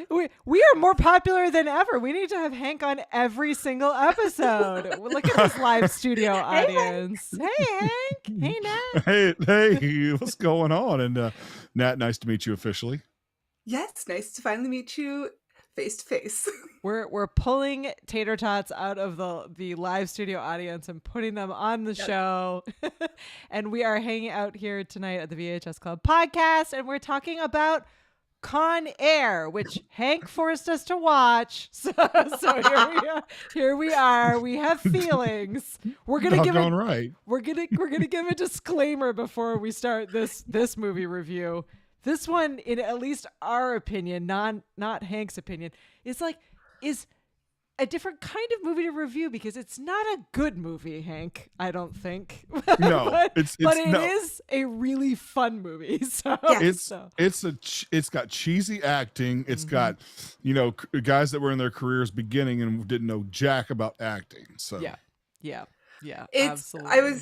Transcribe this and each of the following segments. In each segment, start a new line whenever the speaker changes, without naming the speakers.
We are more popular than ever. We need to have Hank on every single episode. Look at this live studio audience. Hey, Hank. Hey, Nat.
Hey, what's going on? And Nat, nice to meet you officially.
Yes, nice to finally meet you face to face.
We're pulling Tater Tots out of the live studio audience and putting them on the show. And we are hanging out here tonight at the VHS Club podcast, and we're talking about Con Air, which Hank forced us to watch. So here we are. We have feelings. We're gonna give a disclaimer before we start this movie review. This one, in at least our opinion, not Hank's opinion, is a different kind of movie to review because it's not a good movie, Hank. I don't think.
No,
but it
no.
is a really fun movie. So
it's got cheesy acting. It's got guys that were in their careers beginning and didn't know jack about acting. So
yeah, absolutely.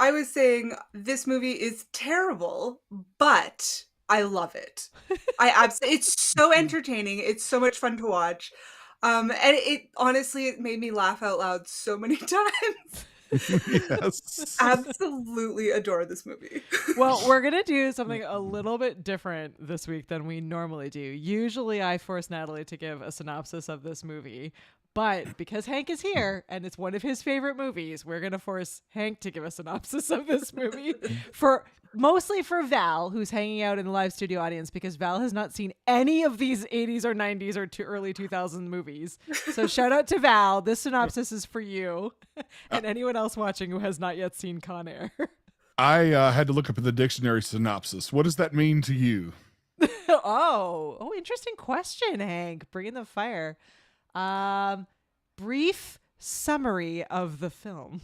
I was saying this movie is terrible, but I love it. It's so entertaining. It's so much fun to watch. And it made me laugh out loud so many times.
Yes.
Absolutely adore this movie.
Well, we're going to do something a little bit different this week than we normally do. Usually I force Natalie to give a synopsis of this movie. But because Hank is here and it's one of his favorite movies, we're going to force Hank to give a synopsis of this movie mostly for Val, who's hanging out in the live studio audience because Val has not seen any of these 80s or 90s or early 2000 movies. So shout out to Val. This synopsis is for you and anyone else watching who has not yet seen Con Air.
I had to look up in the dictionary synopsis. What does that mean to you?
Oh, interesting question, Hank. Bringing the fire. Brief summary of the film.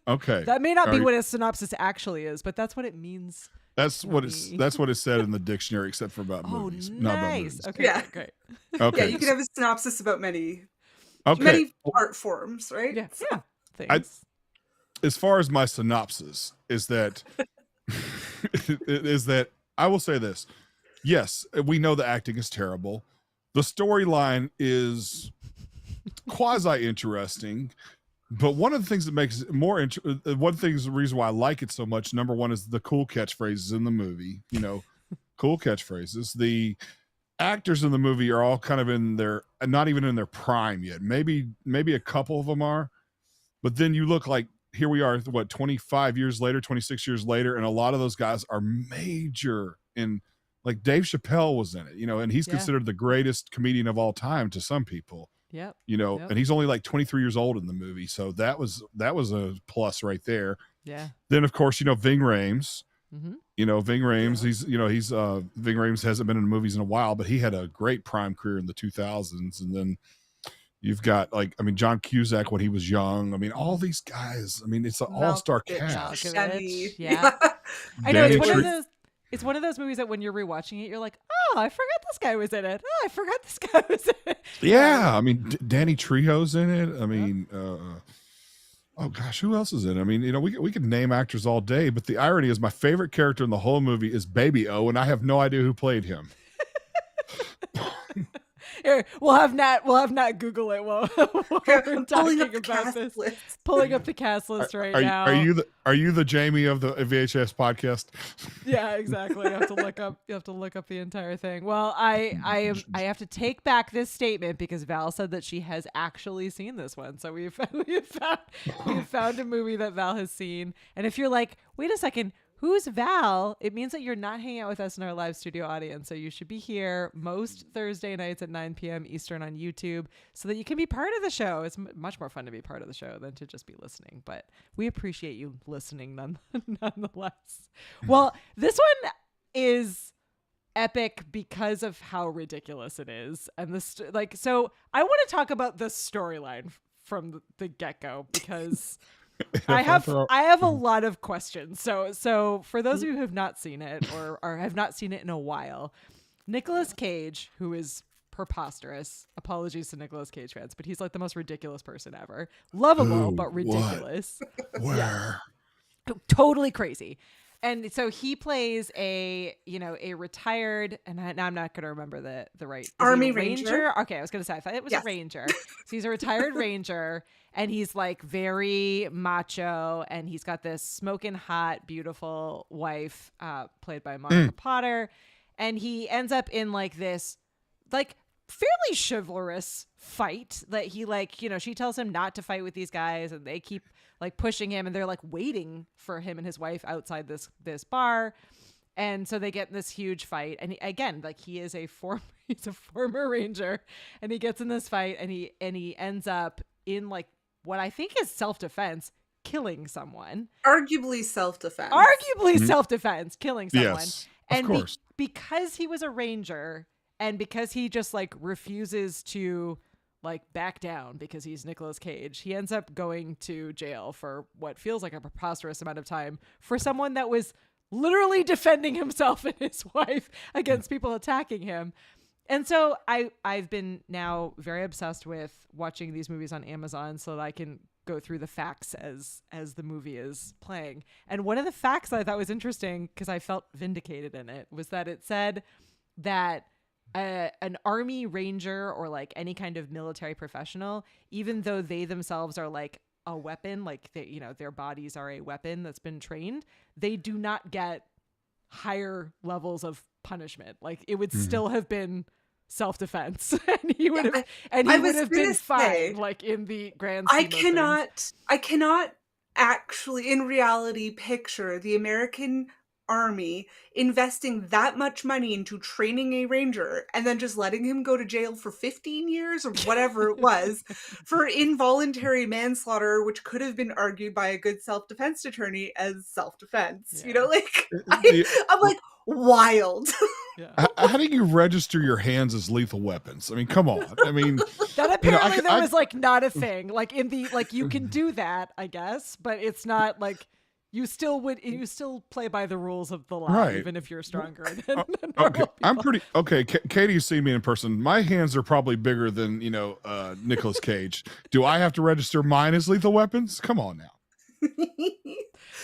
Okay.
That may not be what a synopsis actually is, but that's what it means.
That's what it said in the dictionary, except for about movies.
Nice.
Not about movies.
Okay, great.
Okay.
Yeah, you can have a synopsis about many art forms, right?
Yeah. Thanks.
As far as my synopsis is that I will say this. Yes, we know the acting is terrible. The storyline is quasi interesting, but one of the things that makes it more the reason why I like it so much, number one, is the cool catchphrases in the movie. Cool catchphrases. The actors in the movie are all kind of not even in their prime yet. Maybe a couple of them are, but then you look like, here we are, 25 years later, 26 years later, and a lot of those guys are major in. Like Dave Chappelle was in it, and he's considered the greatest comedian of all time to some people.
Yep.
And he's only like 23 years old in the movie, so that was a plus right there.
Yeah.
Then of course, Ving Rhames.
Mm-hmm.
Ving Rhames. Ving Rhames hasn't been in movies in a while, but he had a great prime career in the 2000s. And then you've got John Cusack when he was young. I mean, all these guys. I mean, it's an all-star cast.
Yeah. I know it's one of those movies that when you're rewatching it, you're like, oh, I forgot this guy was in it. Oh, I forgot this guy was in it.
Yeah. I mean, Danny Trejo's in it. I mean, oh gosh, who else is in it? I mean, we could name actors all day, but the irony is my favorite character in the whole movie is Baby O, and I have no idea who played him.
Here, we'll have Nat Google it while we're talking about this. Pulling up the cast list now.
Are you the Jamie of the VHS podcast?
Yeah, exactly. You have to look up the entire thing. Well, I have to take back this statement because Val said that she has actually seen this one. So we've found a movie that Val has seen. And if you're like, wait a second, who's Val? It means that you're not hanging out with us in our live studio audience. So you should be here most Thursday nights at 9 p.m. Eastern on YouTube so that you can be part of the show. It's much more fun to be part of the show than to just be listening. But we appreciate you listening nonetheless. Well, this one is epic because of how ridiculous it is. And so I want to talk about the storyline from the get-go because... I have a lot of questions. So for those of you who have not seen it or have not seen it in a while, Nicolas Cage, who is preposterous. Apologies to Nicolas Cage fans, but he's like the most ridiculous person ever. Lovable, but ridiculous.
Where?
Yeah. Totally crazy. And so he plays a retired, and now I'm not going to remember the right. Is
Army
he a
Ranger.
Okay, I was going to say, I thought it was
Yes.
a ranger. So he's a retired ranger, and he's like very macho, and he's got this smoking hot, beautiful wife, played by Monica Potter, and he ends up in like this, like fairly chivalrous fight that he she tells him not to fight with these guys, and they keep like pushing him, and they're like waiting for him and his wife outside this bar, and so they get in this huge fight. And he is he's a former ranger, and he gets in this fight, and he ends up in like what I think is self-defense, killing someone.
Arguably self-defense.
Self-defense, killing someone.
Yes,
and
of course.
Because he was a ranger, and because he just like refuses to like back down because he's Nicolas Cage, he ends up going to jail for what feels like a preposterous amount of time for someone that was literally defending himself and his wife against people attacking him. And so I've been now very obsessed with watching these movies on Amazon so that I can go through the facts as the movie is playing. And one of the facts that I thought was interesting, because I felt vindicated in it, was that it said that an army ranger or like any kind of military professional, even though they themselves are like a weapon, like they, their bodies are a weapon that's been trained, they do not get higher levels of punishment. Like it would still have been self-defense, and he would have been fine, like in the grand scheme of things.
I cannot actually in reality picture the American army investing that much money into training a ranger and then just letting him go to jail for 15 years or whatever it was for involuntary manslaughter, which could have been argued by a good self-defense attorney as self-defense.
Yeah.
I'm like, wild.
Yeah.
How do you register your hands as lethal weapons? I mean, come on. I mean,
that apparently that was like not a thing. Like in the you can do that, I guess, but it's not like you still play by the rules of the law,
right,
even if you're stronger than
okay.
people.
I'm pretty okay. Katie's seen me in person. My hands are probably bigger than Nicolas Cage. Do I have to register mine as lethal weapons? Come on now.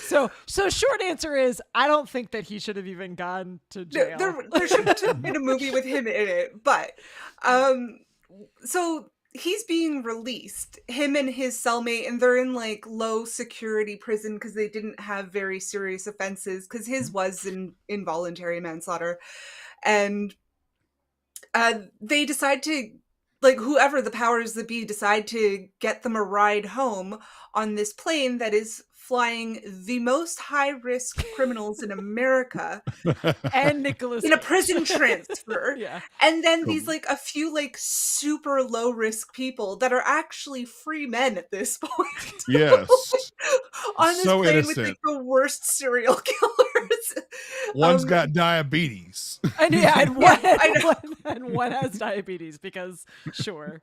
So
short answer is I don't think that he should have even gone to jail.
There should have been a movie with him in it, but so he's being released, him and his cellmate, and they're in like low security prison because they didn't have very serious offenses, because his was involuntary manslaughter, and they decide to, like, whoever the powers that be decide to get them a ride home on this plane that is flying the most high-risk criminals in America
and Nicolas
in a prison transfer.
Yeah.
And then these like a few like super low-risk people that are actually free men at this point.
Yes.
On this
So
plane
innocent.
with like the worst serial killers.
One's got diabetes.
And one has diabetes because sure.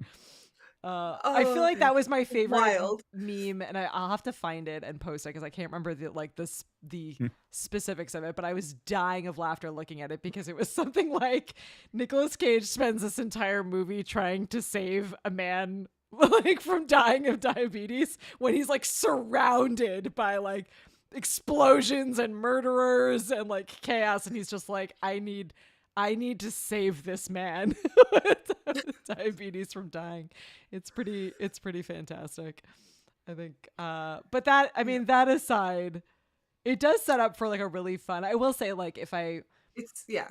I feel like that was my favorite meme, and I'll have to find it and post it because I can't remember the specifics of it, but I was dying of laughter looking at it because it was something like Nicolas Cage spends this entire movie trying to save a man like from dying of diabetes when he's like surrounded by like explosions and murderers and like chaos, and he's just like, I need to save this man with diabetes from dying. It's pretty fantastic, I think. But that aside, it does set up for like a really fun, I will say, like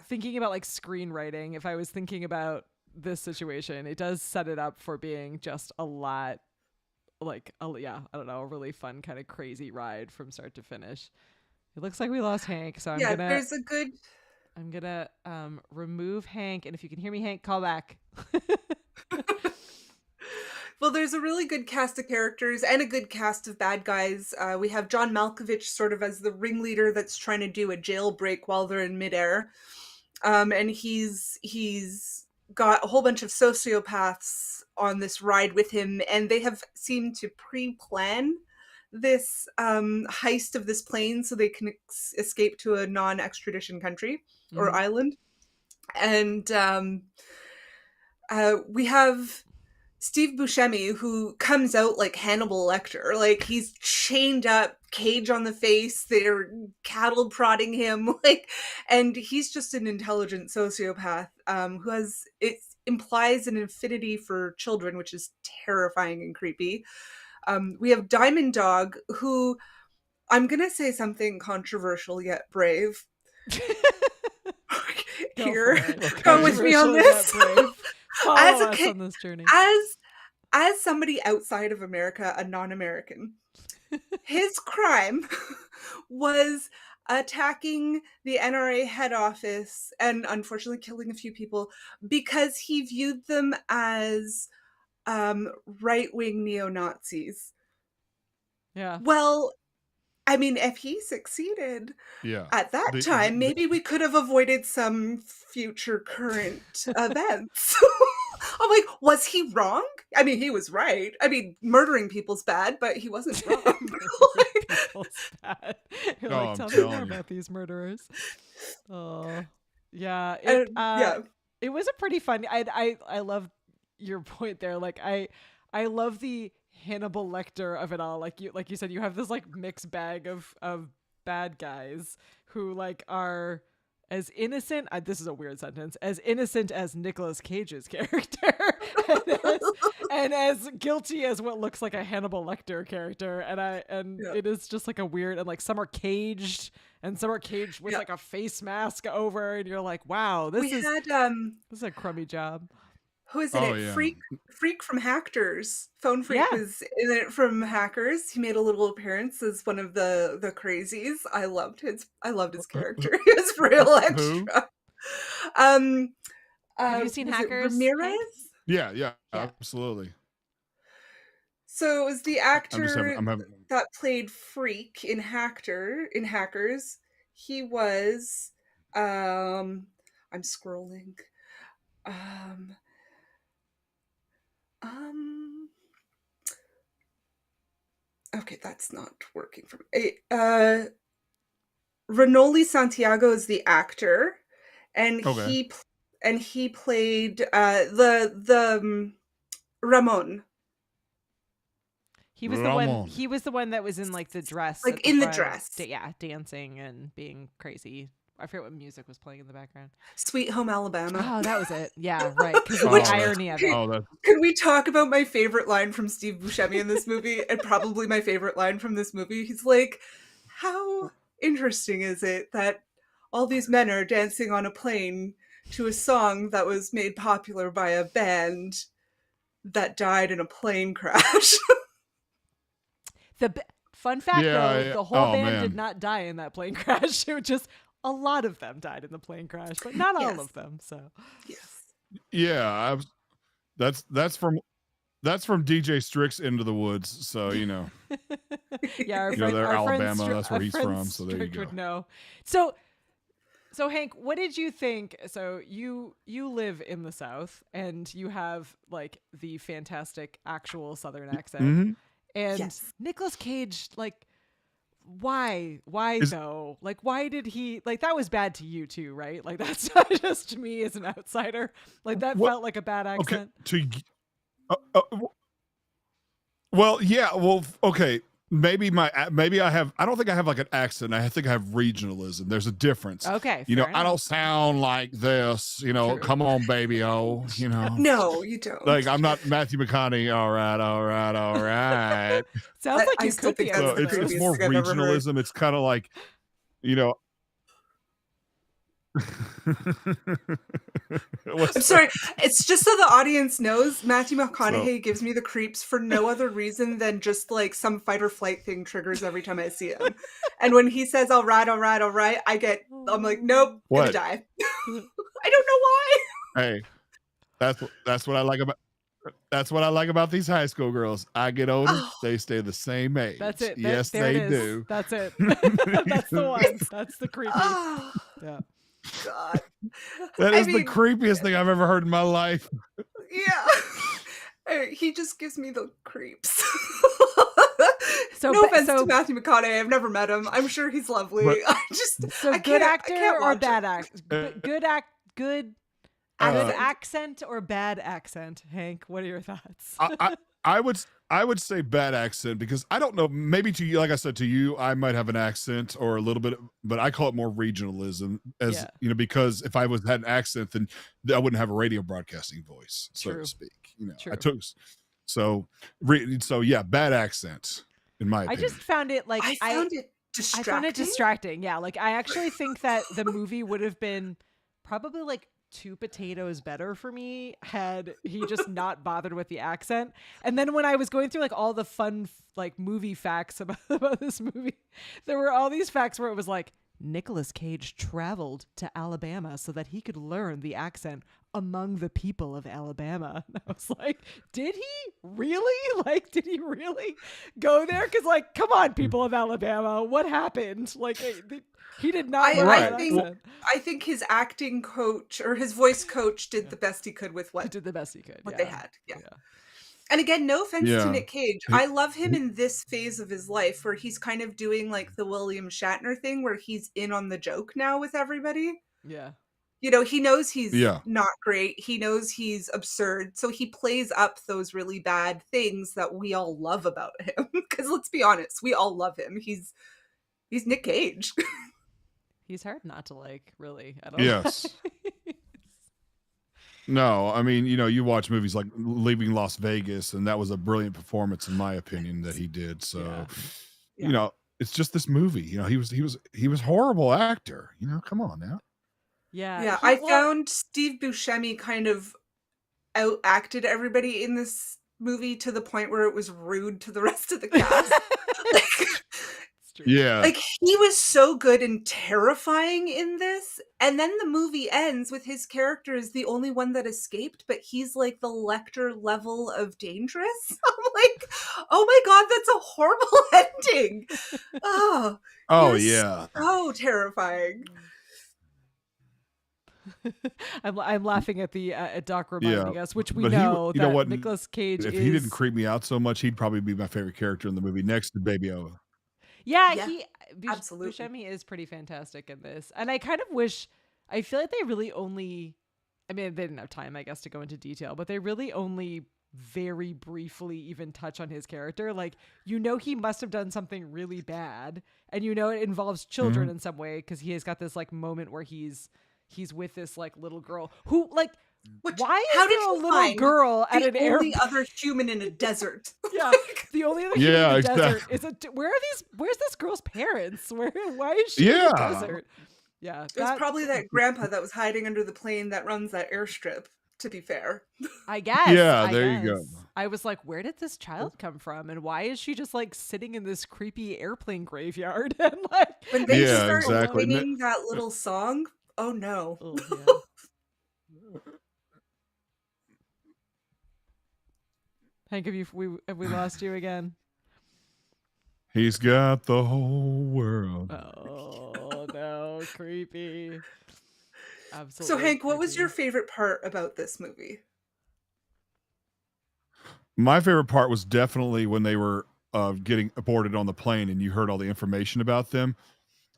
thinking about like screenwriting, if I was thinking about this situation, it does set it up for being just a lot like, I don't know, a really fun kind of crazy ride from start to finish. It looks like we lost Hank, so I'm gonna remove Hank, and if you can hear me, Hank, call back.
Well, there's a really good cast of characters and a good cast of bad guys. We have John Malkovich sort of as the ringleader that's trying to do a jailbreak while they're in midair. And he's got a whole bunch of sociopaths on this ride with him, and they have seemed to pre-plan this heist of this plane so they can escape to a non-extradition country or island. And we have Steve Buscemi, who comes out like Hannibal Lecter, like he's chained up, cage on the face, they're cattle prodding him, like, and he's just an intelligent sociopath who has, it implies an affinity for children, which is terrifying and creepy. We have Diamond Dog, who, I'm gonna say something controversial yet brave. Here, go with me on this. As a kid,
on this journey.
As somebody outside of America, a non-American, his crime was attacking the NRA head office and unfortunately killing a few people because he viewed them as right-wing neo-Nazis.
Yeah.
Well, I mean, if he succeeded at that time, maybe we could have avoided some future current events. I'm like, was he wrong? I mean, he was right. I mean, murdering people's bad, but he wasn't wrong.
People's bad. You're
Oh,
like, tell me more about these murderers. Oh, yeah. It was a pretty fun. I love your point there. Like, I love the Hannibal Lecter of it all. Like you said, you have this like mixed bag of bad guys who like are as innocent, this is a weird sentence, as innocent as Nicolas Cage's character and as guilty as what looks like a Hannibal Lecter character. And it is just like a weird, and like some are caged and some are caged with like a face mask over, and you're like, wow, this is a crummy job.
Who is it? Freak from Hackers. Phone Freak was in it from Hackers. He made a little appearance as one of the crazies. I loved his character. He was real extra.
Have you seen Hackers?
Ramirez?
Yeah, absolutely.
So it was the actor that played Freak in Hackers. He was I'm scrolling. Okay, that's not working for me. Renoli Santiago is the actor, and he played the Ramon.
He was the one. He was the one that was in like the dress,
like in the dress,
dancing and being crazy. I forget what music was playing in the background.
Sweet Home Alabama.
Oh, that was it. Yeah, right. Because of the irony of it.
Can we talk about my favorite line from Steve Buscemi in this movie? And probably my favorite line from this movie. He's like, how interesting is it that all these men are dancing on a plane to a song that was made popular by a band that died in a plane crash?
Fun fact, though, the whole band did not die in that plane crash. It was just... a lot of them died in the plane crash, but not all of them. So,
that's from DJ Strick's Into the Woods. So you know, they're Alabama. That's where he's from. So there you go.
Would know. So Hank, what did you think? So you live in the South, and you have like the fantastic actual Southern accent, and Nicolas Cage, like. Why though? Like, why did he, like, that was bad to you too, right? Like, that's not just me as an outsider. Like, that felt like a bad accent.
Okay. Maybe I don't think I have like an accent. I think I have regionalism. There's a difference.
Okay.
I don't sound like this, True. Come on, baby. Oh,
No, you don't.
Like, I'm not Matthew McConaughey. All right.
Sounds like you could be.
So it's more regionalism. It's kind of like,
I'm sorry. It's just so the audience knows Matthew McConaughey gives me the creeps for no other reason than just like some fight or flight thing triggers every time I see him. And when he says, all right, I'm like, nope, gonna die. I don't know why.
Hey, that's what I like about these high school girls. I get older, they stay the same age.
That's it.
Yes, they do.
That's it. That's the one. That's the creepy. Yeah.
God.
That is the creepiest thing I've ever heard in my life.
Yeah. He just gives me the creeps. No offense to Matthew McConaughey. I've never met him. I'm sure he's lovely.
Good actor or bad actor? Good Good accent or bad accent, Hank? What are your thoughts?
I would say bad accent, because I don't know, maybe to you, like I said, to you, I might have an accent or a little bit, but I call it more regionalism, as you know, because if I had an accent, then I wouldn't have a radio broadcasting voice, so to speak. You know,
True.
I took so yeah, bad accent in my opinion.
I just found it like
I found it distracting.
I found it distracting. Yeah, like I actually think that the movie would have been probably like 2 potatoes better for me had he just not bothered with the accent. And then when I was going through like all the fun like movie facts about this movie, there were all these facts where it was like Nicolas Cage traveled to Alabama so that he could learn the accent among the people of Alabama. And I was like, did he really? Like, did he really go there? Because like, come on, people of Alabama, what happened? Like, he did not.
I think his acting coach or his voice coach did the best he could with what
they had.
Yeah. And again, no offense to Nick Cage. I love him in this phase of his life where he's kind of doing like the William Shatner thing where he's in on the joke now with everybody.
Yeah.
You know, he knows he's not great. He knows he's absurd. So he plays up those really bad things that we all love about him. Because let's be honest, we all love him. He's Nick Cage.
He's hard not to like, really. I don't
Yes. No, I mean, you know, you watch movies like Leaving Las Vegas, and that was a brilliant performance, in my opinion, that he did. So, you know, it's just this movie. You know, he was horrible actor. You know, come on now.
Yeah. I found Steve Buscemi kind of outacted everybody in this movie to the point where it was rude to the rest of the cast.
Yeah.
Like, he was so good and terrifying in this. And then the movie ends with his character is the only one that escaped, but he's like the Lecter level of dangerous. I'm like, oh my God, that's a horrible ending. Oh
yeah.
So terrifying.
I'm laughing at the at Doc reminding us, which we know that what, Nicolas Cage
if he didn't creep me out so much, he'd probably be my favorite character in the movie next to Baby O.
Yeah,
absolutely.
Buscemi is pretty fantastic in this. And I kind of wish, I feel like they really only, I mean, they didn't have time, I guess, to go into detail, but they really only very briefly even touch on his character. Like, you know, he must have done something really bad, and you know it involves children in some way, because he has got this like moment where he's with this like little girl who like, why is there a little girl at an airport?
The only other human in a desert.
Yeah, the only other human in a desert is where's this girl's parents? Why is she in the desert? Yeah,
it was probably that grandpa that was hiding under the plane that runs that airstrip. To be fair,
I guess.
Yeah, there you go.
I was like, where did this child come from, and why is she just like sitting in this creepy airplane graveyard? And like,
when they start singing that little song, oh no.
Oh, yeah. Hank, have we lost you again?
He's got the whole world.
Oh no, creepy. Absolutely.
So Hank, what was your favorite part about this movie?
My favorite part was definitely when they were getting boarded on the plane and you heard all the information about them,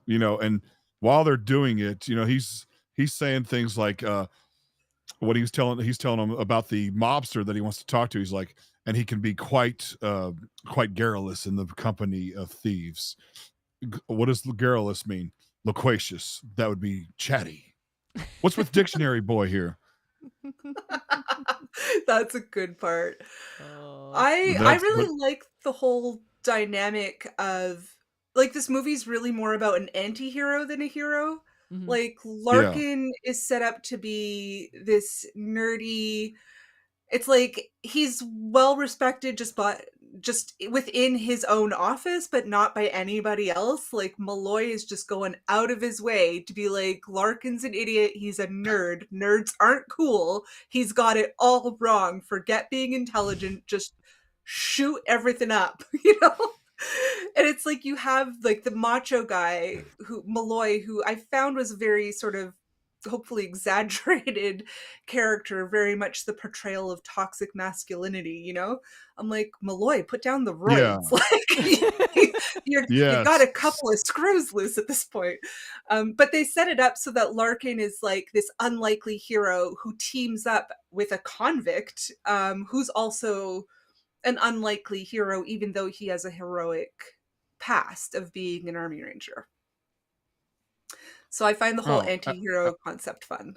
you know, and while they're doing it, you know, he's saying things like what he's telling them about the mobster that he wants to talk to. He's like, and he can be quite garrulous in the company of thieves. What does garrulous mean? Loquacious. That would be chatty. What's with dictionary boy here?
That's a good part. I really like the whole dynamic of like this movie's really more about an anti-hero than a hero. Mm-hmm. Like Larkin is set up to be this nerdy. It's like he's well respected just within his own office, but not by anybody else. Like Malloy is just going out of his way to be like, Larkin's an idiot. He's a nerd. Nerds aren't cool. He's got it all wrong. Forget being intelligent. Just shoot everything up, you know? And it's like you have like the macho guy Malloy, who I found was very sort of hopefully exaggerated character, very much the portrayal of toxic masculinity, you know? I'm like, Malloy, put down the
Yeah.
roids. Like, you got
Yes.
a couple of screws loose at this point. But they set it up so that Larkin is like this unlikely hero who teams up with a convict, who's also an unlikely hero, even though he has a heroic past of being an army ranger. So I find the whole
Oh,
anti-hero concept fun.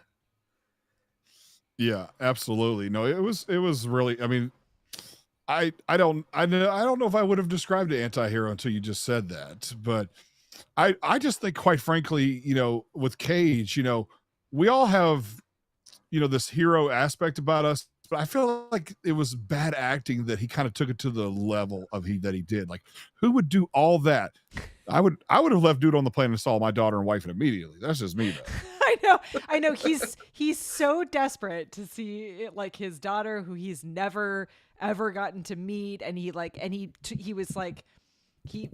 yeah, absolutely. No, it was really, I mean, I don't know if I would have described an anti-hero until you just said that, but I just think, quite frankly, you know, with Cage, you know, we all have, you know, this hero aspect about us, but I feel like it was bad acting that he kind of took it to the level of that he did. Like, who would do all that? I would have left dude on the plane and saw my daughter and wife immediately. That's just me, though.
I know. He's so desperate to see it, like his daughter, who he's never ever gotten to meet, and he was like he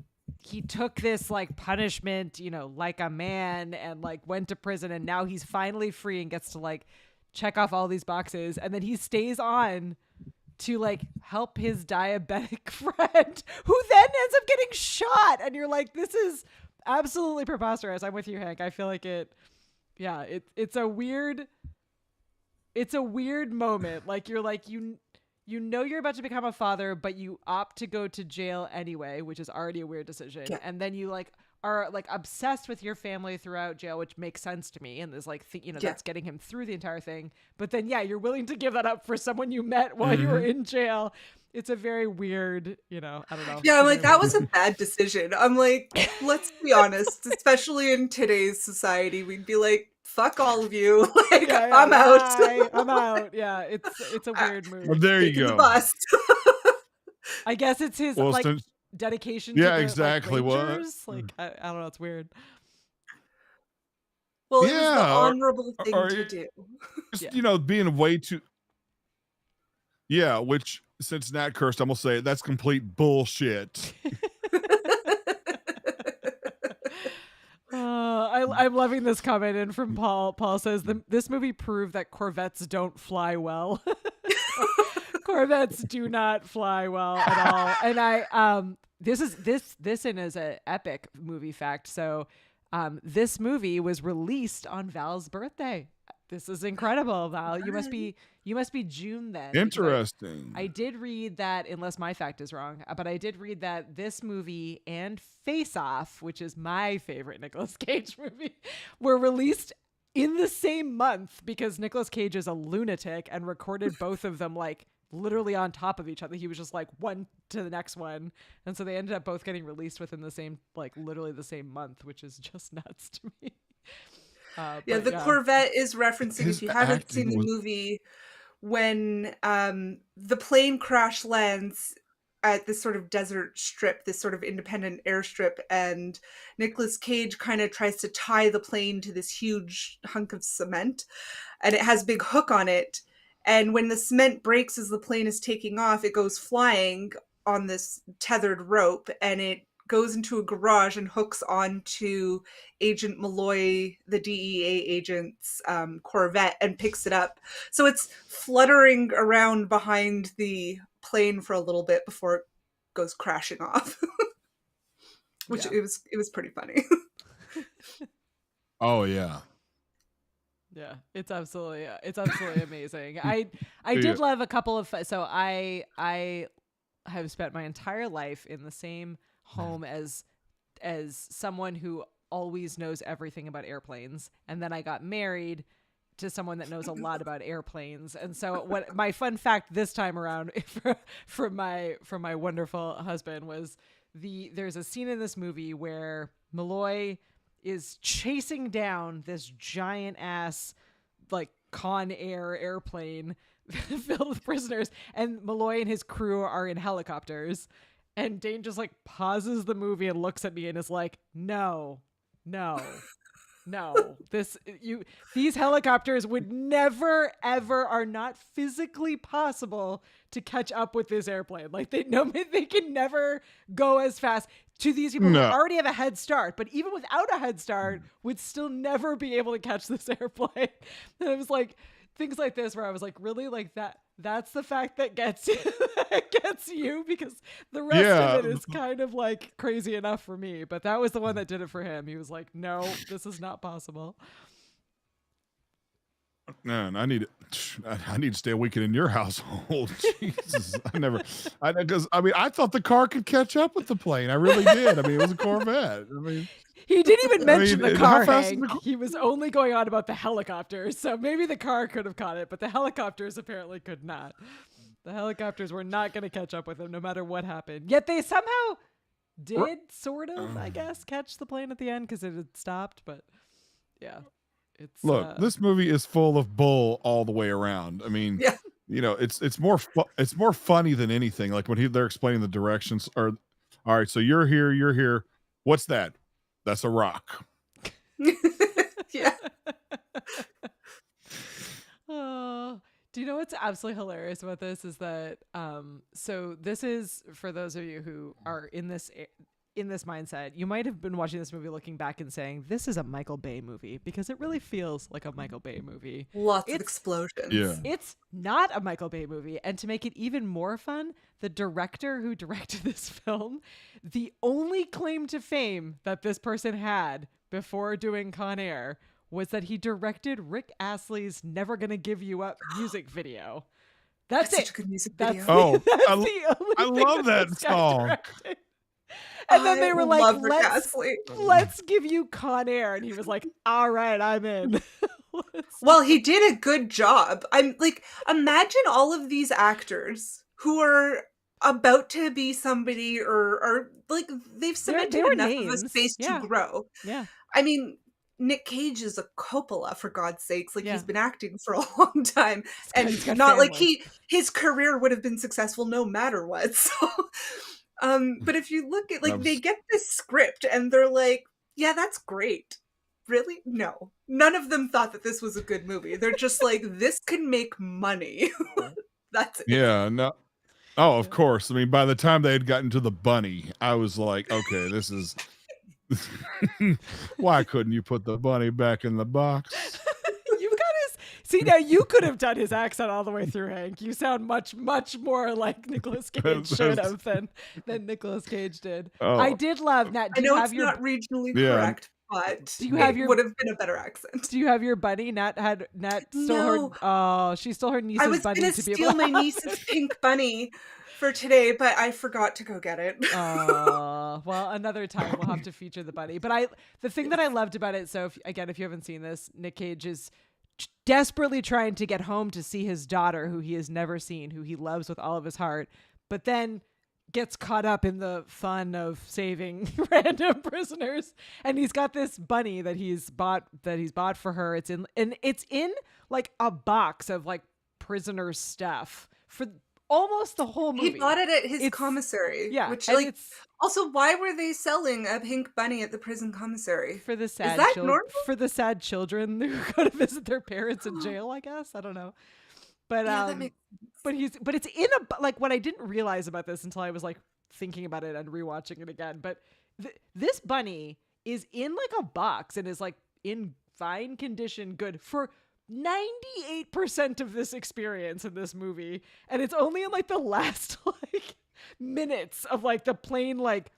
took this like punishment, you know, like a man, and like went to prison, and now he's finally free and gets to like check off all these boxes, and then he stays on to like help his diabetic friend, who then ends up getting shot, and you're like, this is absolutely preposterous. I'm with you, Hank. I feel like it's a weird moment. Like, you're like, you know you're about to become a father, but you opt to go to jail anyway, which is already a weird decision.
Yeah.
And then you like are like obsessed with your family throughout jail, which makes sense to me. And there's like, that's getting him through the entire thing. But then, you're willing to give that up for someone you met while you were in jail. It's a very weird, I don't know.
Yeah, I'm like, that was a bad decision. I'm like, let's be honest, especially in today's society, we'd be like, fuck all of you. Like, I'm out.
I'm out. Yeah, it's a weird move.
Well, there you
Taking the
go.
bus.
I guess it's his dedication to the
exactly.
Rangers. Like, I don't know, it's weird.
Well, it was the honorable thing to do.
Just, you know, being way too. Yeah, which, since Nat cursed, I'm gonna say that's complete bullshit.
I'm loving this comment in from Paul. Paul says this movie proved that Corvettes don't fly well. Corvettes do not fly well at all. And this is an epic movie fact. So this movie was released on Val's birthday. This is incredible, Val. You must be June then.
Interesting.
I did read that, unless my fact is wrong, but I did read that this movie and Face Off, which is my favorite Nicolas Cage movie, were released in the same month because Nicolas Cage is a lunatic and recorded both of them like literally on top of each other. He was just like one to the next one. And so they ended up both getting released within the same, like literally the same month, which is just nuts to me.
Corvette is referencing, if you haven't seen the movie, when the plane crash lands at this sort of desert strip, this sort of independent airstrip, and Nicolas Cage kind of tries to tie the plane to this huge hunk of cement, and it has a big hook on it. And when the cement breaks as the plane is taking off, it goes flying on this tethered rope, and it goes into a garage and hooks onto Agent Malloy, the DEA agent's Corvette, and picks it up. So it's fluttering around behind the plane for a little bit before it goes crashing off. Which it was pretty funny.
Oh yeah.
Yeah, it's absolutely amazing. I did love a couple of, so I have spent my entire life in the same home as someone who always knows everything about airplanes, and then I got married to someone that knows a lot about airplanes. And so what my fun fact this time around from my wonderful husband was there's a scene in this movie where Malloy is chasing down this giant ass like Con Air airplane filled with prisoners, and Malloy and his crew are in helicopters. And Dane just like pauses the movie and looks at me and is like, no, no, these helicopters would never, ever are not physically possible to catch up with this airplane. Like they can never go as fast to these people who already have a head start, but even without a head start would still never be able to catch this airplane. And it was like things like this where I was like, really, like that's the fact that gets you, because the rest of it is kind of like crazy enough for me. But that was the one that did it for him. He was like, no, this is not possible.
Man, I need to stay a weekend in your household. Jesus, I thought the car could catch up with the plane. I really did. I mean, it was a Corvette. I mean,
he didn't even mention the car, Hank. He was only going on about the helicopters. So maybe the car could have caught it, but the helicopters apparently could not. The helicopters were not going to catch up with him no matter what happened. Yet they somehow did sort of, I guess, catch the plane at the end because it had stopped. But yeah,
look, this movie is full of bull all the way around. I mean, it's more funny than anything. Like when they're explaining the directions. Or, all right, so you're here. What's that? That's a rock.
Yeah.
Do you know what's absolutely hilarious about this is that so this is for those of you who are in this mindset, you might have been watching this movie looking back and saying this is a Michael Bay movie because it really feels like a Michael Bay movie.
Lots of explosions.
Yeah.
It's not a Michael Bay movie, and to make it even more fun, the director who directed this film, the only claim to fame that this person had before doing Con Air was that he directed Rick Astley's Never Gonna Give You Up music video. That's it.
Such a good music video.
I love that song.
And then they were like, let's give you Con Air. And he was like, all right, I'm in.
Well, he did a good job. I'm like, imagine all of these actors who are about to be somebody or like they've cemented enough of a space to grow.
Yeah.
I mean, Nick Cage is a Coppola, for God's sakes. Like he's been acting for a long time, and not like his career would have been successful no matter what. So, but if you look at they get this script and they're like, yeah, that's great. Really? No, none of them thought that this was a good movie. They're just like, this can make money. That's it.
Yeah. No. Oh, of course. I mean, by the time they had gotten to the bunny, I was like, okay, this is. Why couldn't you put the bunny back in the box?
You got see, now you could have done his accent all the way through, Hank. You sound much more like Nicolas Cage should have than Nicolas Cage did. I did love Nat.
I know it's not regionally correct, but do you have would have been a better accent.
Do you have your bunny? Nat stole her. She stole her niece's bunny.
I was going to steal my niece's pink bunny for today, but I forgot to go get it.
Well, another time we'll have to feature the bunny. But the thing that I loved about it, so if you haven't seen this, Nick Cage is desperately trying to get home to see his daughter, who he has never seen, who he loves with all of his heart, but then gets caught up in the fun of saving random prisoners. And he's got this bunny that he's bought for her. It's in like a box of like prisoner stuff for almost the whole movie.
He bought it at his commissary.
Yeah.
Which, like, also, why were they selling a pink bunny at the prison commissary?
For the sad
Is that normal?
For the sad children who go to visit their parents in jail, I guess. I don't know. But
that makes sense.
but it's in a, like, what I didn't realize about this until I was like thinking about it and rewatching it again. But this bunny is in like a box and is like in fine condition, good for 98% of this experience in this movie, and it's only in like the last like minutes of like the plane like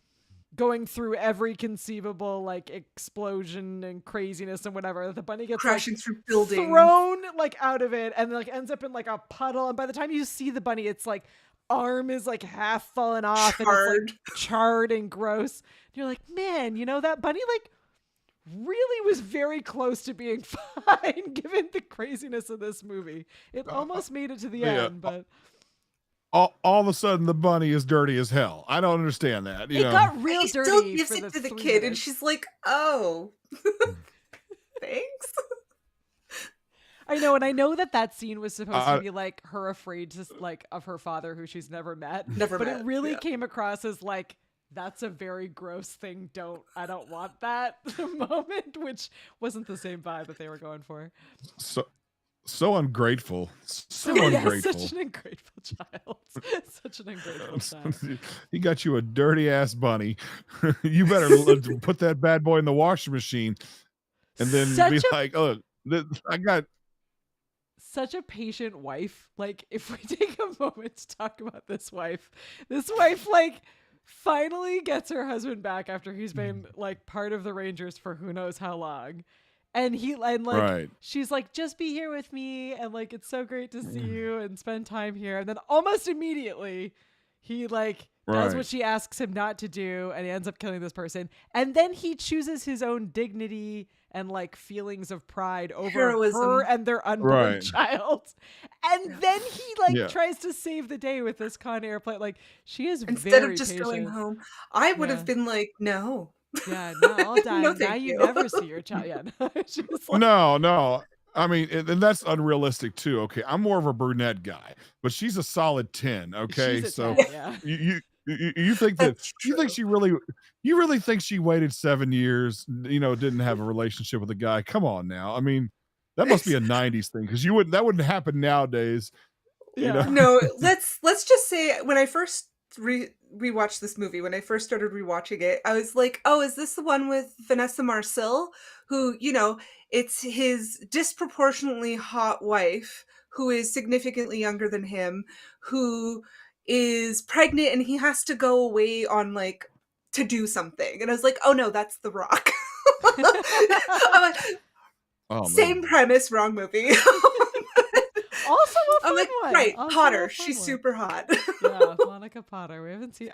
going through every conceivable like explosion and craziness and whatever, the bunny gets
crashing
like,
through buildings,
thrown like out of it, and like ends up in like a puddle, and by the time you see the bunny, its like arm is like half fallen off and it's like charred and gross. And you're like, man, that bunny like really was very close to being fine given the craziness of this movie. It almost made it to the end, but
all of a sudden the bunny is dirty as hell. I don't understand that.
It got real
he
dirty.
Still gives it to the kid,
minutes.
And she's like, "Oh, thanks."
I know, and I know that scene was supposed to be like her afraid to like of her father, who she's never met. But it really came across as like that's a very gross thing. I don't want that moment, which wasn't the same vibe that they were going for.
So ungrateful. So
Yeah,
ungrateful.
such an ungrateful child. Such an ungrateful child.
He got you a dirty ass bunny. You better put that bad boy in the washing machine and then be like, oh, I got
such a patient wife. Like, if we take a moment to talk about this wife like finally gets her husband back after he's been like part of the Rangers for who knows how long. And she's like, just be here with me. And like, it's so great to see you and spend time here. And then almost immediately he like does what she asks him not to do. And he ends up killing this person. And then he chooses his own dignity and like feelings of pride over her and their unborn child. And then he like tries to save the day with this Con Air play. Like, she is
instead of just
patient.
going home. I would have been like, no.
Yeah, no, I'll die.
No,
now you never see your child. Yeah, no. She was like,
no. I mean, and that's unrealistic too. Okay, I'm more of a brunette guy, but she's a solid 10. Okay, so
10, yeah.
you think that you really think she waited 7 years? Didn't have a relationship with a guy. Come on now. I mean, that must be a 90s thing because that wouldn't happen nowadays.
Yeah.
No, let's just say when I first rewatched this movie, when I first started rewatching it, I was like, oh, is this the one with Vanessa Marcil, who, it's his disproportionately hot wife who is significantly younger than him, who is pregnant and he has to go away on like to do something. And I was like, oh no, that's The Rock. I'm like, same premise, wrong movie.
Also a fun one.
Right,
also
Potter. She's super hot.
Yeah, Monica Potter. We haven't seen.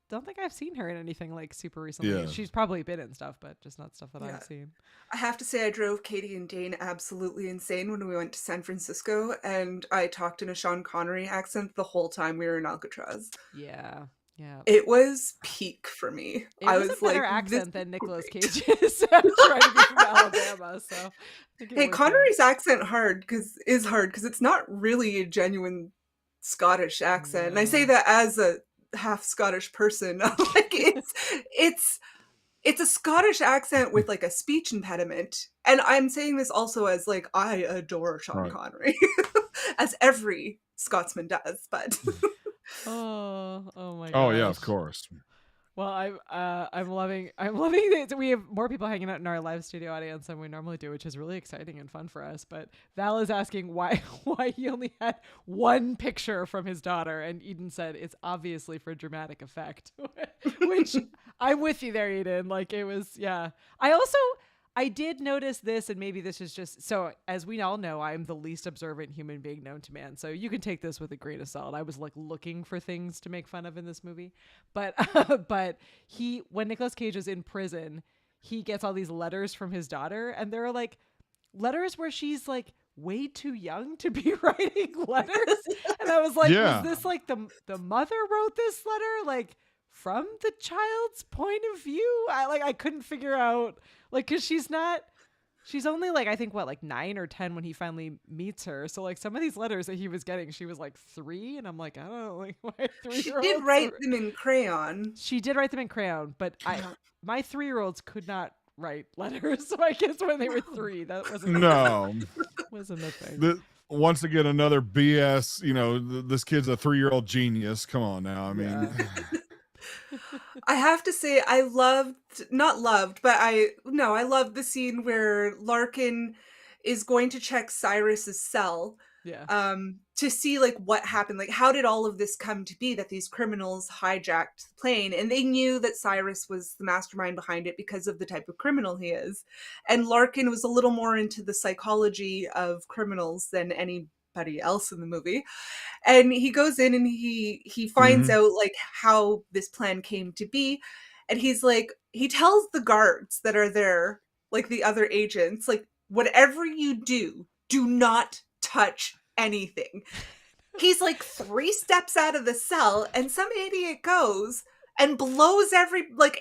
Don't think I've seen her in anything like super recently.
Yeah.
She's probably been in stuff, but just not stuff that I've seen.
I have to say, I drove Katie and Dane absolutely insane when we went to San Francisco, and I talked in a Sean Connery accent the whole time we were in Alcatraz.
Yeah. Yeah.
It was peak for me.
I was a better accent than Nicolas Cage's. I'm trying to be from Alabama, so.
Hey, Connery's accent is hard because it's not really a genuine Scottish accent. And I say that as a half Scottish person. Like it's a Scottish accent with like a speech impediment. And I'm saying this also as like I adore Sean Connery, as every Scotsman does, but.
Oh my god.
Oh yeah, of course.
Well, I'm loving that we have more people hanging out in our live studio audience than we normally do, which is really exciting and fun for us. But Val is asking why he only had one picture from his daughter, and Eden said it's obviously for dramatic effect. Which I'm with you there, Eden. Like it was, yeah. I did notice this, and maybe this is just so. As we all know, I'm the least observant human being known to man. So you can take this with a grain of salt. I was like looking for things to make fun of in this movie, but when Nicolas Cage is in prison, he gets all these letters from his daughter, and there are like letters where she's like way too young to be writing letters, and I was like, was this like the mother wrote this letter like from the child's point of view? I couldn't figure out. Like, cause she's only like, I think like 9 or 10 when he finally meets her. So like some of these letters that he was getting, she was like 3. And I'm like, I don't know, like why 3-year-olds.
She did write them in crayon.
She did write them in crayon, but my 3-year-olds could not write letters. So I guess when they were 3, that wasn't the thing.
Once again, another BS, this kid's a 3-year-old genius. Come on now. I mean,
I have to say, I loved the scene where Larkin is going to check Cyrus's cell.
Yeah.
To see like what happened, like how did all of this come to be that these criminals hijacked the plane, and they knew that Cyrus was the mastermind behind it because of the type of criminal he is. And Larkin was a little more into the psychology of criminals than anybody else in the movie. And he goes in and he finds out like how this plan came to be. And he's like, he tells the guards that are there, like the other agents, like, whatever you do, do not touch anything. He's like 3 steps out of the cell, and some idiot goes and blows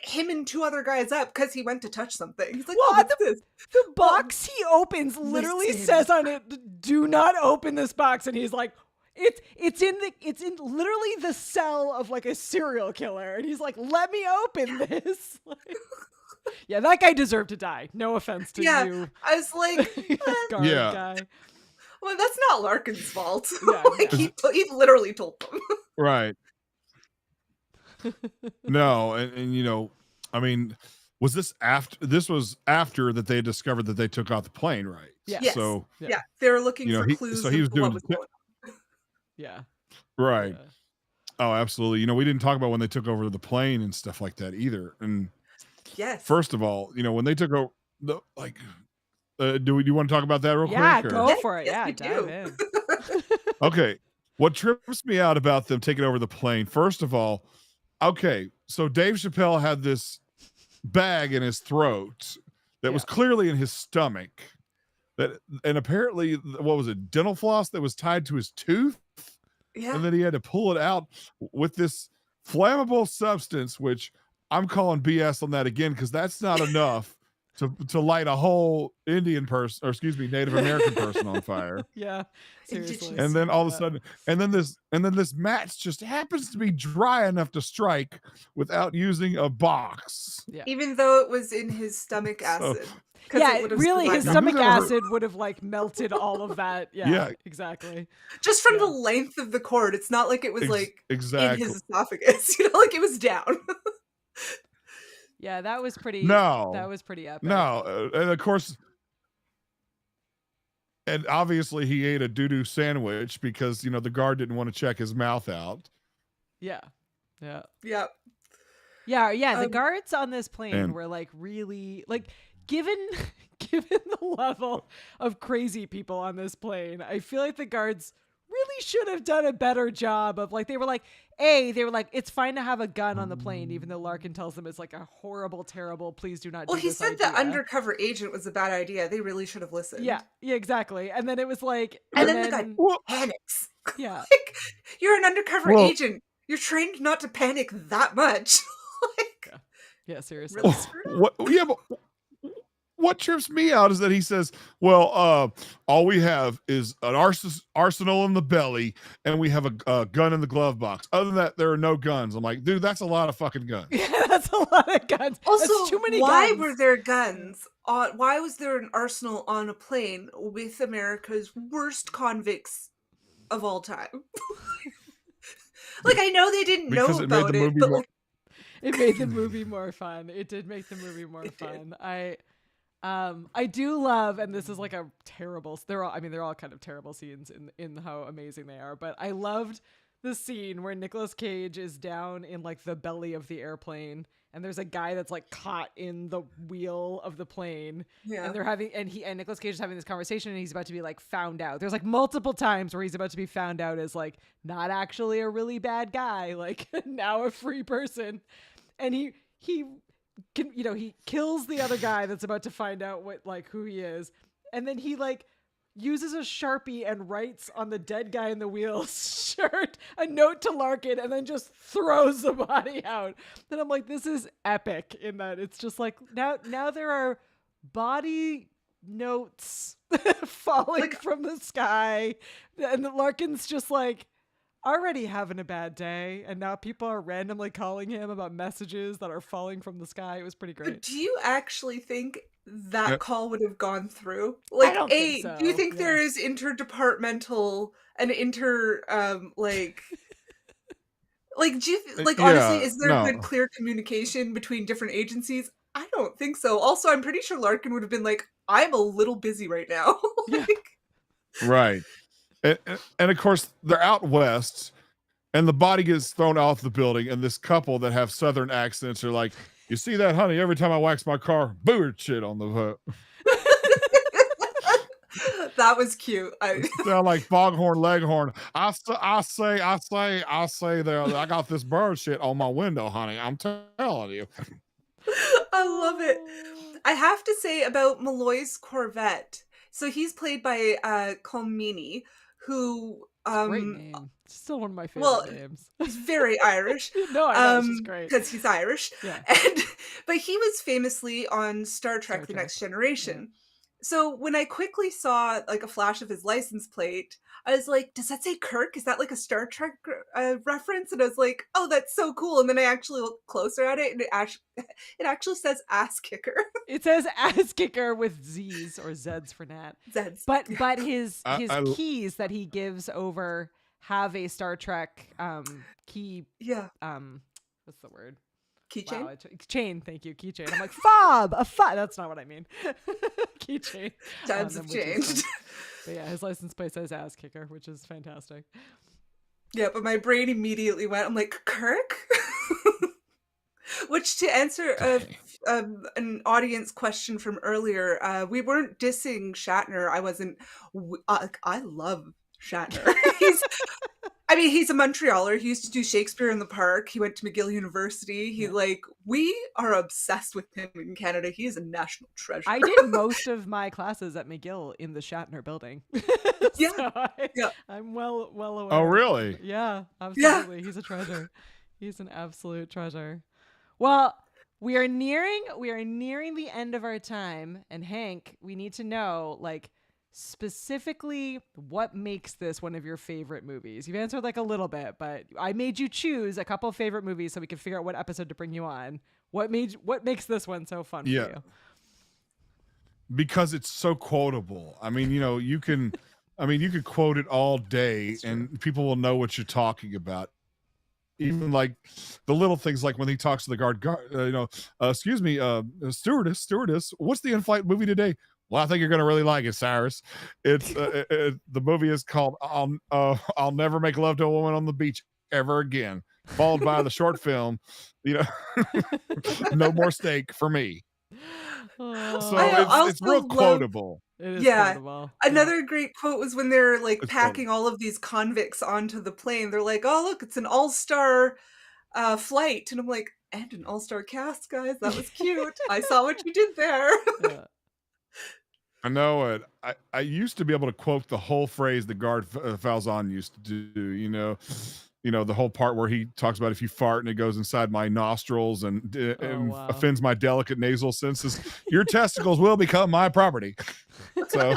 him and 2 other guys up because he went to touch something. He's like, what's this?
The box he opens literally says on it, do not open this box. And he's like, it's in literally the cell of like a serial killer, and he's like, "Let me open this." Like, yeah, that guy deserved to die. No offense to you.
I was like,
guard
Yeah.
guy.
well, that's not Larkin's fault.
Yeah,
like he literally told them.
Right. No, and you know, I mean, was this after? This was after that they discovered that they took out the plane, right?
Yeah.
Yes.
So
Yeah, they were looking
you know,
for clues.
so he was
of
doing
what was going on.
Yeah.
right.
Yeah.
Oh, absolutely. You know, we didn't talk about when they took over the plane and stuff like that either. And
Yes.
first of all, you know, when they took over the do you want to talk about that real quick?
Yeah,
or-
go for it.
Yes,
Yeah,
we
dive
do.
in.
Okay. What trips me out about them taking over the plane, first of all, okay, so Dave Chappelle had this bag in his throat that was clearly in his stomach. And apparently, what was it, dental floss that was tied to his tooth?
Yeah.
And then he had to pull it out with this flammable substance, which I'm calling BS on that again, because that's not enough to light a whole Indian person, or excuse me, Native American person on fire.
Yeah. Seriously.
Indigenous.
And then all of a sudden, and then this match just happens to be dry enough to strike without using a box.
Yeah.
Even though it was in his stomach acid. 'Cause
Yeah,
it would've
really, his
survived.
stomach
Have you ever
acid would have like melted all of that. Yeah,
Yeah.
exactly.
Just from
Yeah.
the length of the cord. It's not like it was like
exactly.
in his esophagus. You know, like it was down.
Yeah, that was pretty.
No.
That was pretty epic.
No, and of course, and obviously he ate a doo-doo sandwich because, you know, the guard didn't want to check his mouth out.
Yeah. Yeah.
Yep.
Yeah. The guards on this plane
and-
were like really like given the level of crazy people on this plane. I feel like the guards really should have done a better job of like they were like it's fine to have a gun on the plane, even though Larkin tells them it's like a horrible, terrible, please do not do
Well, he
this
said
idea.
the undercover agent was a bad idea. They really should have listened.
Yeah, exactly. And then it was like
And then the guy
Well,
panics.
yeah.
Like, you're an undercover
Well-
agent. You're trained not to panic that much. Like,
Yeah, seriously.
really screwed up.
but what trips me out is that he says, well, all we have is an arsenal in the belly, and we have a gun in the glove box. Other than that, there are no guns. I'm like, dude, that's a lot of fucking guns.
Yeah, that's a lot of guns.
Also,
That's too many
why
guns.
were there guns? Why was there an arsenal on a plane with America's worst convicts of all time? Like, I know they didn't know
Because it made
about
the
it,
movie
but
more-
like,
It made the movie more fun. It did make the movie more
It did.
fun. I do love, and this is like a terrible. They're all kind of terrible scenes in how amazing they are. But I loved the scene where Nicolas Cage is down in like the belly of the airplane, and there's a guy that's like caught in the wheel of the plane,
yeah.
and they're having and Nicolas Cage is having this conversation, and he's about to be like found out. There's like multiple times where he's about to be found out as like not actually a really bad guy, like now a free person, and he can, you know, he kills the other guy that's about to find out who he is, and then he like uses a Sharpie and writes on the dead guy in the wheel's shirt a note to Larkin, and then just throws the body out. And I'm like, this is epic in that it's just like now there are body notes falling from the sky, and Larkin's just like already having a bad day, and now people are randomly calling him about messages that are falling from the sky. It was pretty
But
great.
do you actually think that
Yep.
call would have gone through? Like,
don't think so.
do you think
Yeah.
there is interdepartmental and like do you
Yeah,
honestly, is there
no.
good clear communication between different agencies? I don't think so. Also, I'm pretty sure Larkin would have been like, I'm a little busy right now.
Yeah.
Right. And of course, they're out west, and the body gets thrown off the building, and this couple that have southern accents are like, you see that, honey? Every time I wax my car, booger shit on the hook.
That was cute.
Sound like foghorn leghorn. I say there. I got this bird shit on my window, honey. I'm telling you.
I love it. I have to say about Malloy's Corvette. So he's played by Colmini, who
Great name. Still one of my favorite
well,
names.
he's very Irish.
No, I know, it's just great.
Because he's Irish.
Yeah.
But he was famously on Star Trek: The
Trek.
Next Generation. So when I quickly saw like a flash of his license plate, I was like, does that say Kirk? Is that like a Star Trek reference? And I was like, oh, that's so cool. And then I actually looked closer at it, and it actually says ass kicker.
It says ass kicker with Z's or Z's for Nat.
Zeds.
But his
I-
keys that he gives over have a Star Trek key.
Yeah.
What's the word?
Keychain.
Wow, chain. Thank you, keychain. I'm like fob. That's not what I mean. Keychain.
Times have changed.
But yeah, his license plate says ass kicker, which is fantastic.
Yeah, but my brain immediately went, I'm like, Kirk? Which, to answer an audience question from earlier, we weren't dissing Shatner. I wasn't. I love Shatner. He's a Montrealer. He used to do Shakespeare in the Park. He went to McGill University. We are obsessed with him in Canada. He is a national treasure.
I did most of my classes at McGill in the Shatner building.
Yeah.
So I'm well aware.
Oh, really?
Yeah, absolutely. Yeah. He's a treasure. He's an absolute treasure. Well, we are nearing the end of our time, and Hank, we need to know, like, specifically what makes this one of your favorite movies. You've answered like a little bit, but I made you choose a couple of favorite movies so we can figure out what episode to bring you on. What makes this one so fun for you?
Because it's so quotable. I mean, you could quote it all day and people will know what you're talking about. Even like the little things, like when he talks to the guard, excuse me, stewardess, what's the in-flight movie today? Well, I think you're going to really like it, Cyrus. It's the movie is called I'll Never Make Love to a Woman on the Beach Ever Again, followed by the short film, No More Steak for Me. So it's real quotable.
It is quotable.
Another great quote was when they're like packing all of these convicts onto the plane. They're like, oh, look, it's an all-star flight. And I'm like, and an all-star cast, guys. That was cute. I saw what you did there.
Yeah.
I know it. I used to be able to quote the whole phrase that Guard Falzon used to do, the whole part where he talks about if you fart and it goes inside my nostrils and offends my delicate nasal senses, your testicles will become my property. So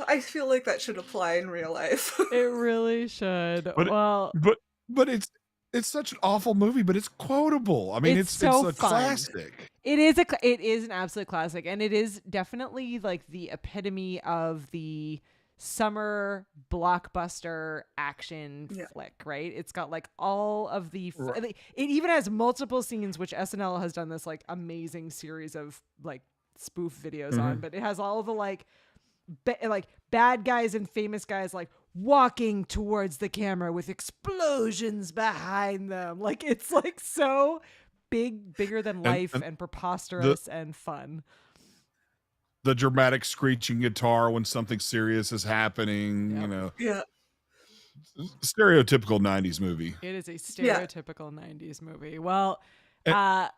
I feel like that should apply in real life.
It really should.
But it's such an awful movie, but it's quotable. I mean, it's a classic.
It is an absolute classic, and it is definitely like the epitome of the summer blockbuster action flick, right? It's got like all of the it even has multiple scenes, which SNL has done this like amazing series of like spoof videos on, but it has all the like bad guys and famous guys like walking towards the camera with explosions behind them. Like it's like so bigger than life and preposterous and fun.
The dramatic screeching guitar when something serious is happening,
Yeah.
Stereotypical 90s movie.
It is a stereotypical 90s movie. Well, go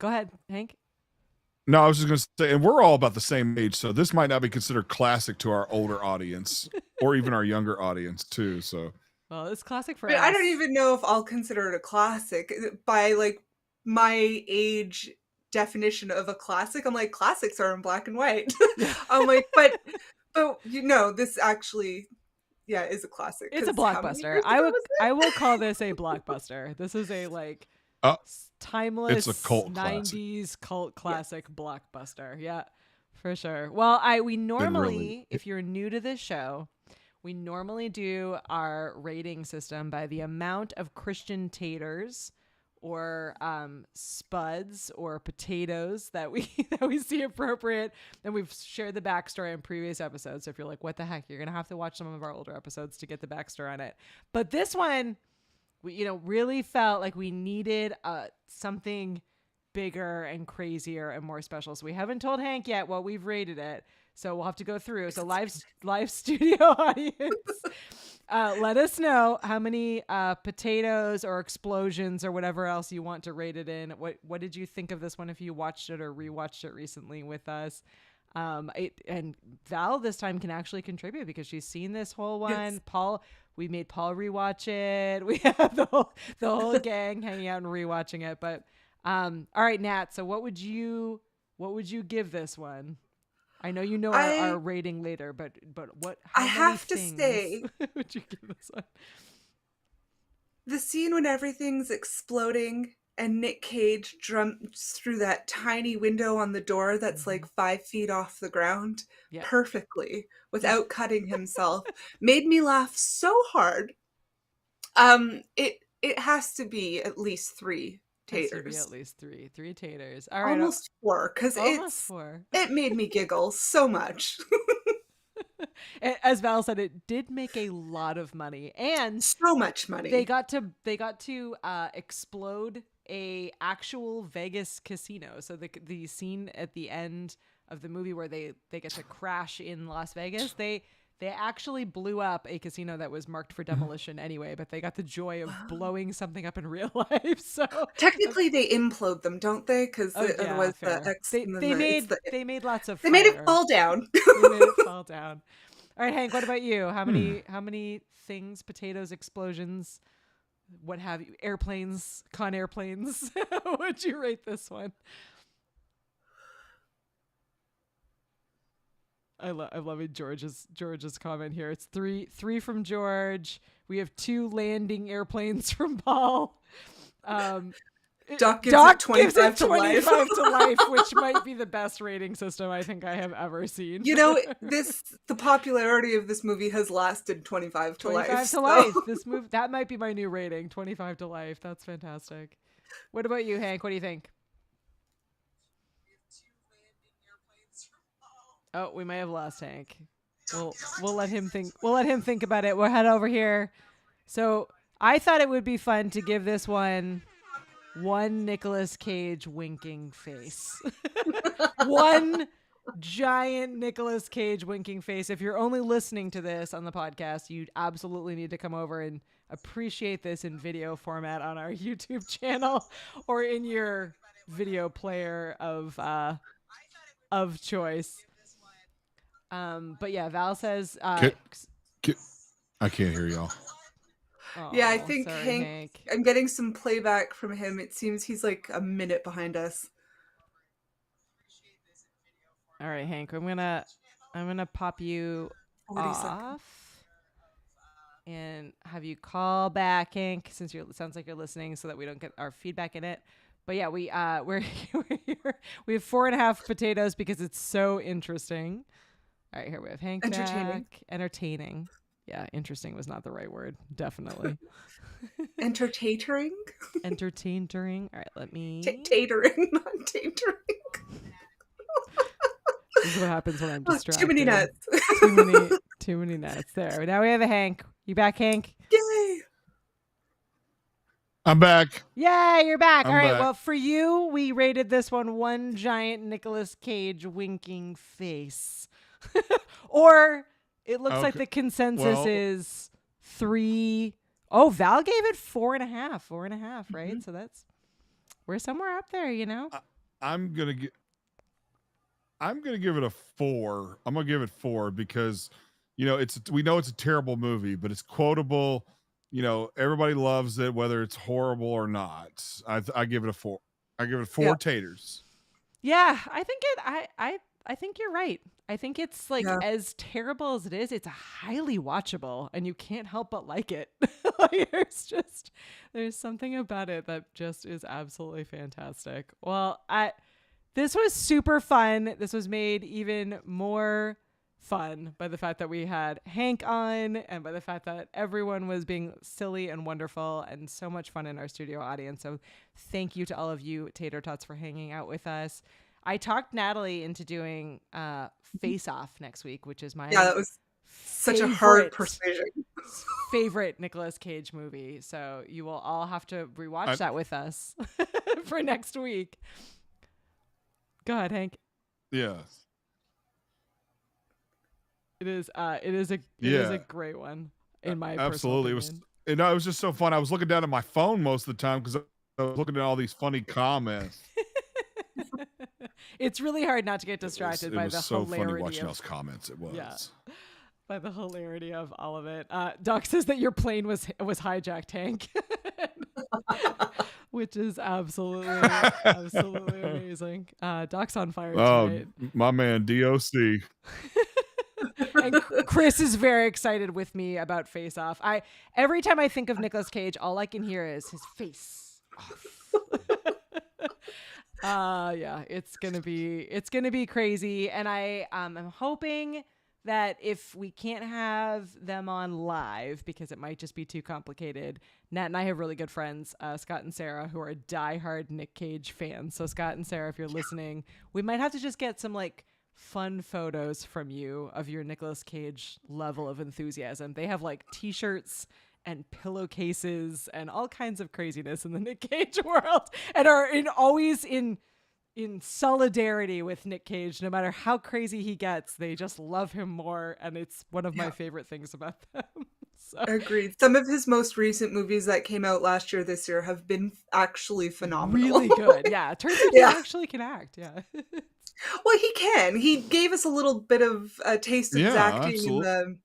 ahead, Hank.
No, I was just going to say, and we're all about the same age, so this might not be considered classic to our older audience or even our younger audience too. So,
well, it's classic for us.
I don't even know if I'll consider it a classic by like my age definition of a classic. I'm like, classics are in black and white. I'm like, but this actually is a classic.
It's a blockbuster. I will call this a blockbuster. This is a like timeless,
it's a cult
90s cult classic blockbuster. Yeah, for sure. Well, we normally, if you're new to this show, we normally do our rating system by the amount of Christian taters or spuds or potatoes that we see appropriate. And we've shared the backstory in previous episodes. So if you're like, what the heck, you're gonna have to watch some of our older episodes to get the backstory on it. But this one, we really felt like we needed something bigger and crazier and more special. So we haven't told Hank yet what we've rated it. So we'll have to go through. So live studio audience, let us know how many potatoes or explosions or whatever else you want to rate it in. What did you think of this one if you watched it or rewatched it recently with us? And Val this time can actually contribute because she's seen this whole one. Yes. Paul, we made Paul rewatch it. We have the whole gang hanging out and rewatching it. But all right, Nat. So what would you give this one? I know you know our rating later, but what? How
I
many
have to
things
say,
would you give this one?
the scene when everything's exploding and Nick Cage jumps through that tiny window on the door that's like 5 feet off the ground
Yeah.
perfectly without cutting himself made me laugh so hard. It has to be at least 3
Has to be
taters.
at least three taters. All right,
Almost 4, because
almost 4.
it made me giggle so much.
As Val said, it did make a lot of money, and
So much money.
they got to explode a actual Vegas casino. So the scene at the end of the movie where they get to crash in Las Vegas, they actually blew up a casino that was marked for demolition anyway, but they got the joy of blowing something up in real life. So
technically they implode them, don't they? Because otherwise
fair.
the X
they made lots of
they made it
fire.
fall down.
They made it fall down. All right, Hank, what about you? How many things, potatoes, explosions, what have you, airplanes, con airplanes? Would you rate this one? I'm loving George's comment here. It's three from George. We have 2 landing airplanes from Paul.
Doc gives it 25 to life.
25 to life, which might be the best rating system I think I have ever seen.
You know, the popularity of this movie has lasted 25 to life.
25 to life. This movie, that might be my new rating, 25 to life. That's fantastic. What about you, Hank? What do you think? Oh, we may have lost Hank. We'll let him think. We'll let him think about it. We'll head over here. So I thought it would be fun to give this one Nicolas Cage winking face. One giant Nicolas Cage winking face. If you're only listening to this on the podcast, you absolutely need to come over and appreciate this in video format on our YouTube channel or in your video player of choice. But yeah, Val says
I can't hear y'all.
Yeah, I think
sorry,
Hank, I'm getting some playback from him. It seems he's like a minute behind us.
All right, Hank, I'm gonna pop you
40
off
seconds.
and have you call back, Hank, since sounds like you're listening, so that we don't get our feedback in it. But yeah, we're here. We have 4.5 potatoes because it's so interesting. All right, here we have Hank back. Entertaining. Yeah, interesting was not the right word. Definitely.
Entertaining?
Entertaining. All right, let me...
Tatering, not tatering.
This is what happens when I'm distracted.
Too many nuts.
Too many nuts. There. Now we have a Hank. You back, Hank?
Yay!
I'm back.
Yay, you're back.
I'm
All right,
back.
well, for you, we rated this one giant Nicolas Cage winking face. Or... It looks like the consensus is 3. Oh, Val gave it 4.5. 4.5, right? Mm-hmm. So we're somewhere up there, you know.
I'm gonna give it a 4. I'm gonna give it 4 because, you know, we know it's a terrible movie, but it's quotable. You know, everybody loves it, whether it's horrible or not. I give it a 4. I give it 4 taters.
Yeah, I think I think you're right. I think it's like as terrible as it is, it's highly watchable and you can't help but like it. Like, there's something about it that just is absolutely fantastic. Well, this was super fun. This was made even more fun by the fact that we had Hank on and by the fact that everyone was being silly and wonderful and so much fun in our studio audience. So thank you to all of you Tater Tots for hanging out with us. I talked Natalie into doing Face Off next week, which is my
that was such a hard persuasion.
Favorite Nicolas Cage movie. So you will all have to rewatch that with us for next week. Go ahead, Hank.
Yeah.
It is a great one in my
absolutely. It was just so fun. I was looking down at my phone most of the time because I was looking at all these funny comments.
It's really hard not to get distracted by the
so
hilarity
funny watching
of
those comments. It was.
Yeah, by the hilarity of all of it. Doc says that your plane was hijacked, Hank. which is absolutely amazing. Doc's on fire
Oh,
tonight.
my man, DOC.
And Chris is very excited with me about Face Off. Every time I think of Nicolas Cage, all I can hear is his face off. Yeah, it's gonna be crazy, and I'm hoping that if we can't have them on live because it might just be too complicated. Nat and I have really good friends, Scott and Sarah, who are diehard Nick Cage fans. So Scott and Sarah, if you're listening, we might have to just get some like fun photos from you of your Nicolas Cage level of enthusiasm. They have like t-shirts and pillowcases and all kinds of craziness in the Nick Cage world, and are always in solidarity with Nick Cage. No matter how crazy he gets, they just love him more, and it's one of my favorite things about them. So.
Agreed. Some of his most recent movies that came out last year, this year, have been actually phenomenal.
Really good. Yeah, it turns out he actually can act. Yeah.
Well, he can. He gave us a little bit of a taste of his acting
absolutely.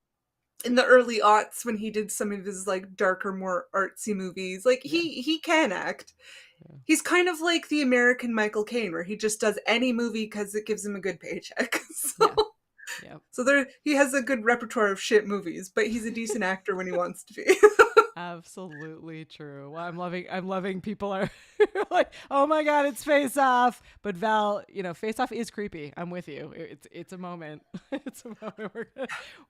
in the early aughts when he did some of his like darker, more artsy movies. Like he can act. Yeah. He's kind of like the American Michael Caine, where he just does any movie because it gives him a good paycheck. So he has a good repertoire of shit movies, but he's a decent actor when he wants to be.
Absolutely true. Well, I'm loving people are like, oh my God, it's Face Off. But Val, Face Off is creepy. I'm with you. It's a moment. It's a moment.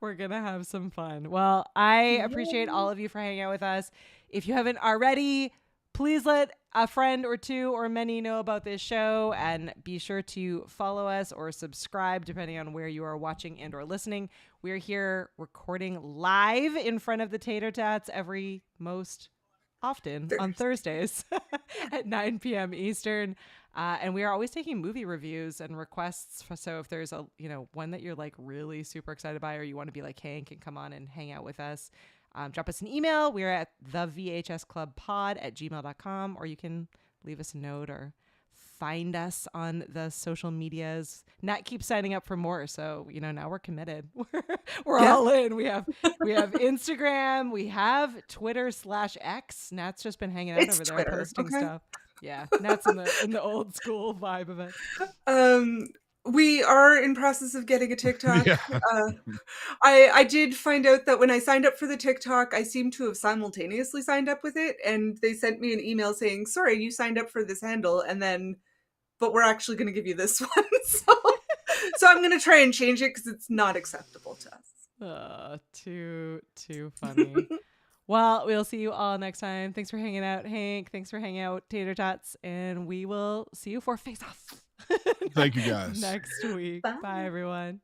We're gonna have some fun. Well, I appreciate all of you for hanging out with us. If you haven't already, please let a friend or two or many know about this show, and be sure to follow us or subscribe depending on where you are watching and or listening. We're here recording live in front of the Tater Tots every most often on Thursdays at 9 p.m. Eastern. And we are always taking movie reviews and requests. So if there's a one that you're like really super excited by, or you want to be like, hey, and can come on and hang out with us, drop us an email. We're at thevhsclubpod@gmail.com, or you can leave us a note or find us on the social medias. Nat keeps signing up for more, so now we're committed. We're all in. We have Instagram, we have Twitter/X. Nat's just been hanging out over there
Twitter.
posting stuff. Yeah, Nat's in the old school vibe of it.
We are in process of getting a TikTok.
Yeah.
I did find out that when I signed up for the TikTok, I seem to have simultaneously signed up with it, and they sent me an email saying, sorry, you signed up for this handle, but we're actually going to give you this one. So I'm going to try and change it because it's not acceptable to us.
Too funny. Well, we'll see you all next time. Thanks for hanging out, Hank. Thanks for hanging out, Tater Tots. And we will see you for Face Off.
Thank you, guys.
Next week. Bye everyone.